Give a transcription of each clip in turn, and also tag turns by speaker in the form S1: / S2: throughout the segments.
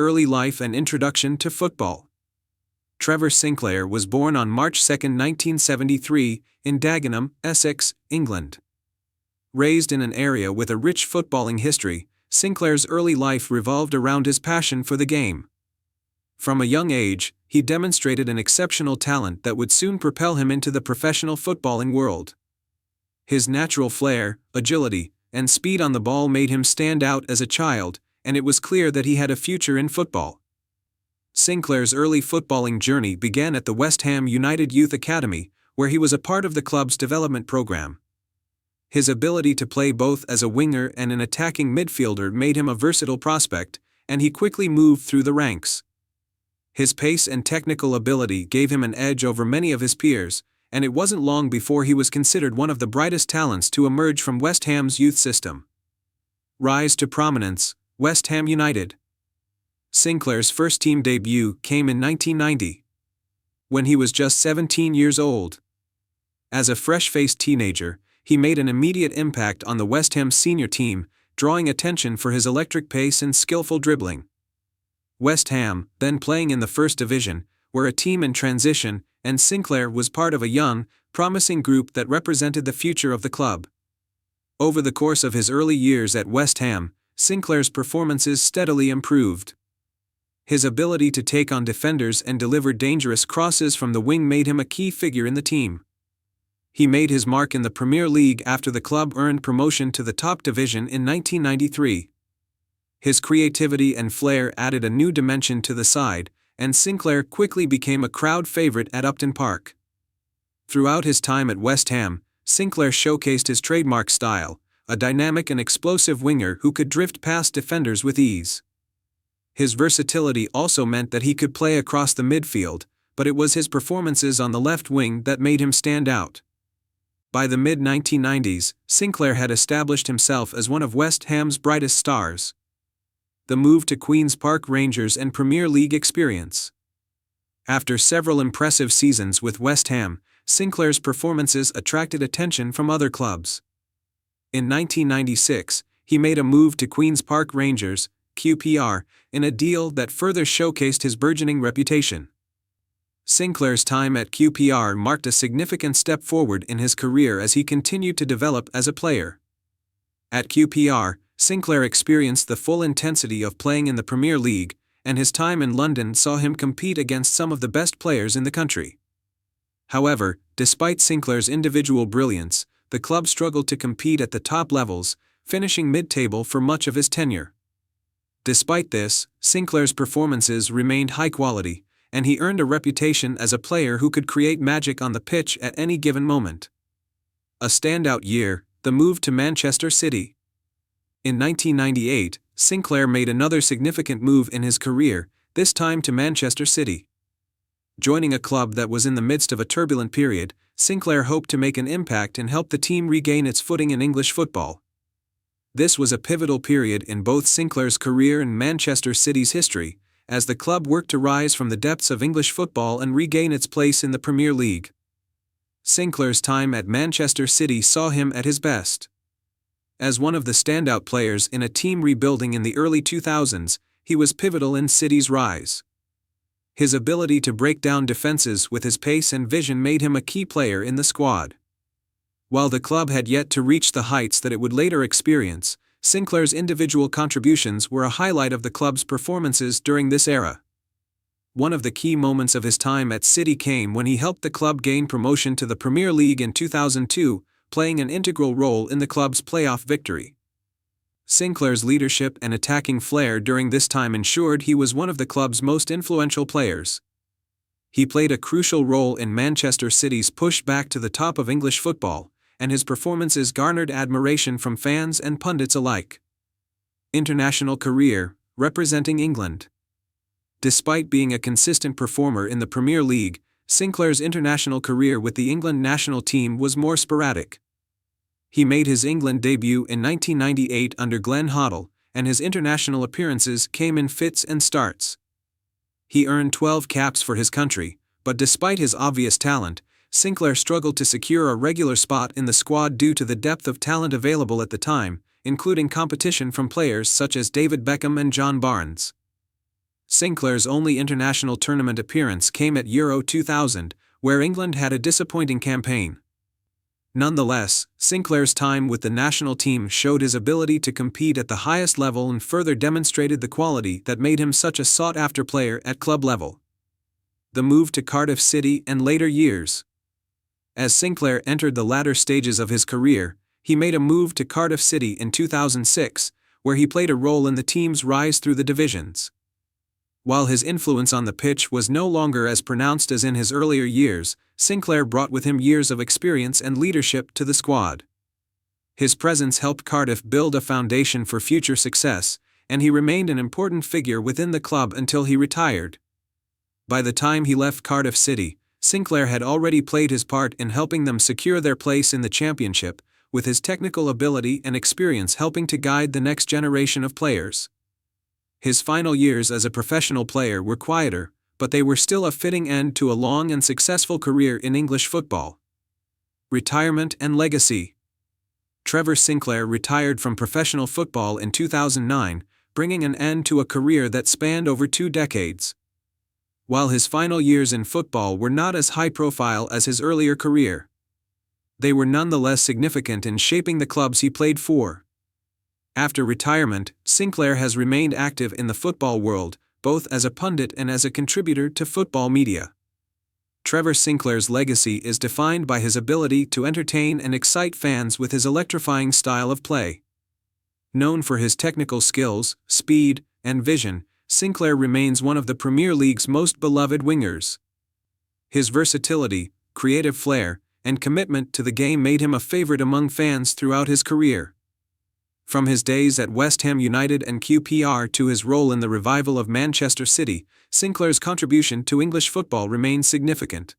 S1: early life and introduction to football. Trevor Sinclair was born on March 2, 1973, in Dagenham, Essex, England. Raised in an area with a rich footballing history, Sinclair's early life revolved around his passion for the game. From a young age, he demonstrated an exceptional talent that would soon propel him into the professional footballing world. His natural flair, agility, and speed on the ball made him stand out as a child, and it was clear that he had a future in football. Sinclair's early footballing journey began at the West Ham United Youth Academy, where he was a part of the club's development program. His ability to play both as a winger and an attacking midfielder made him a versatile prospect, and he quickly moved through the ranks. His pace and technical ability gave him an edge over many of his peers, and it wasn't long before he was considered one of the brightest talents to emerge from West Ham's youth system. Rise to prominence, West Ham United. Sinclair's first team debut came in 1990, when he was just 17 years old. As a fresh-faced teenager, he made an immediate impact on the West Ham senior team, drawing attention for his electric pace and skillful dribbling. West Ham, then playing in the First Division, were a team in transition, and Sinclair was part of a young, promising group that represented the future of the club. Over the course of his early years at West Ham, Sinclair's performances steadily improved. His ability to take on defenders and deliver dangerous crosses from the wing made him a key figure in the team. He made his mark in the Premier League after the club earned promotion to the top division in 1993. His creativity and flair added a new dimension to the side, and Sinclair quickly became a crowd favorite at Upton Park. Throughout his time at West Ham, Sinclair showcased his trademark style, a dynamic and explosive winger who could drift past defenders with ease. His versatility also meant that he could play across the midfield, but it was his performances on the left wing that made him stand out. By the mid-1990s, Sinclair had established himself as one of West Ham's brightest stars. The move to Queen's Park Rangers and Premier League experience. After several impressive seasons with West Ham, Sinclair's performances attracted attention from other clubs. In 1996, he made a move to Queen's Park Rangers, QPR, in a deal that further showcased his burgeoning reputation. Sinclair's time at QPR marked a significant step forward in his career as he continued to develop as a player. At QPR, Sinclair experienced the full intensity of playing in the Premier League, and his time in London saw him compete against some of the best players in the country. However, despite Sinclair's individual brilliance, the club struggled to compete at the top levels, finishing mid-table for much of his tenure. Despite this, Sinclair's performances remained high quality, and he earned a reputation as a player who could create magic on the pitch at any given moment. A standout year, the move to Manchester City. In 1998, Sinclair made another significant move in his career, this time to Manchester City. Joining a club that was in the midst of a turbulent period, Sinclair hoped to make an impact and help the team regain its footing in English football. This was a pivotal period in both Sinclair's career and Manchester City's history, as the club worked to rise from the depths of English football and regain its place in the Premier League. Sinclair's time at Manchester City saw him at his best. As one of the standout players in a team rebuilding in the early 2000s, he was pivotal in City's rise. His ability to break down defenses with his pace and vision made him a key player in the squad. While the club had yet to reach the heights that it would later experience, Sinclair's individual contributions were a highlight of the club's performances during this era. One of the key moments of his time at City came when he helped the club gain promotion to the Premier League in 2002, playing an integral role in the club's playoff victory. Sinclair's leadership and attacking flair during this time ensured he was one of the club's most influential players. He played a crucial role in Manchester City's push back to the top of English football, and his performances garnered admiration from fans and pundits alike. International career, representing England. Despite being a consistent performer in the Premier League, Sinclair's international career with the England national team was more sporadic. He made his England debut in 1998 under Glenn Hoddle, and his international appearances came in fits and starts. He earned 12 caps for his country, but despite his obvious talent, Sinclair struggled to secure a regular spot in the squad due to the depth of talent available at the time, including competition from players such as David Beckham and John Barnes. Sinclair's only international tournament appearance came at Euro 2000, where England had a disappointing campaign. Nonetheless, Sinclair's time with the national team showed his ability to compete at the highest level and further demonstrated the quality that made him such a sought-after player at club level. The move to Cardiff City and later years. As Sinclair entered the latter stages of his career, he made a move to Cardiff City in 2006, where he played a role in the team's rise through the divisions. While his influence on the pitch was no longer as pronounced as in his earlier years, Sinclair brought with him years of experience and leadership to the squad. His presence helped Cardiff build a foundation for future success, and he remained an important figure within the club until he retired. By the time he left Cardiff City, Sinclair had already played his part in helping them secure their place in the championship, with his technical ability and experience helping to guide the next generation of players. His final years as a professional player were quieter, but they were still a fitting end to a long and successful career in English football. Retirement and legacy. Trevor Sinclair retired from professional football in 2009, bringing an end to a career that spanned over 2 decades. While his final years in football were not as high-profile as his earlier career, they were nonetheless significant in shaping the clubs he played for. After retirement, Sinclair has remained active in the football world, both as a pundit and as a contributor to football media. Trevor Sinclair's legacy is defined by his ability to entertain and excite fans with his electrifying style of play. Known for his technical skills, speed, and vision, Sinclair remains one of the Premier League's most beloved wingers. His versatility, creative flair, and commitment to the game made him a favorite among fans throughout his career. From his days at West Ham United and QPR to his role in the revival of Manchester City, Sinclair's contribution to English football remains significant.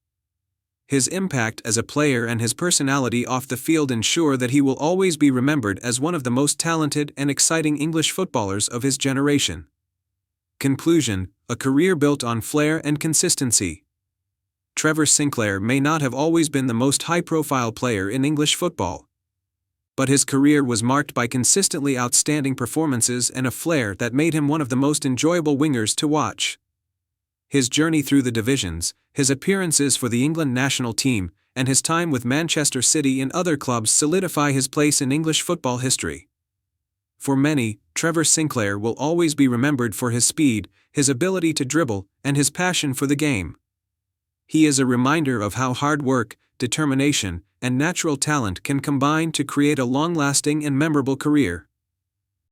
S1: His impact as a player and his personality off the field ensure that he will always be remembered as one of the most talented and exciting English footballers of his generation. Conclusion: a career built on flair and consistency. Trevor Sinclair may not have always been the most high-profile player in English football, but his career was marked by consistently outstanding performances and a flair that made him one of the most enjoyable wingers to watch. His journey through the divisions, his appearances for the England national team, and his time with Manchester City and other clubs solidify his place in English football history. For many, Trevor Sinclair will always be remembered for his speed, his ability to dribble, and his passion for the game. He is a reminder of how hard work, determination, and natural talent can combine to create a long-lasting and memorable career.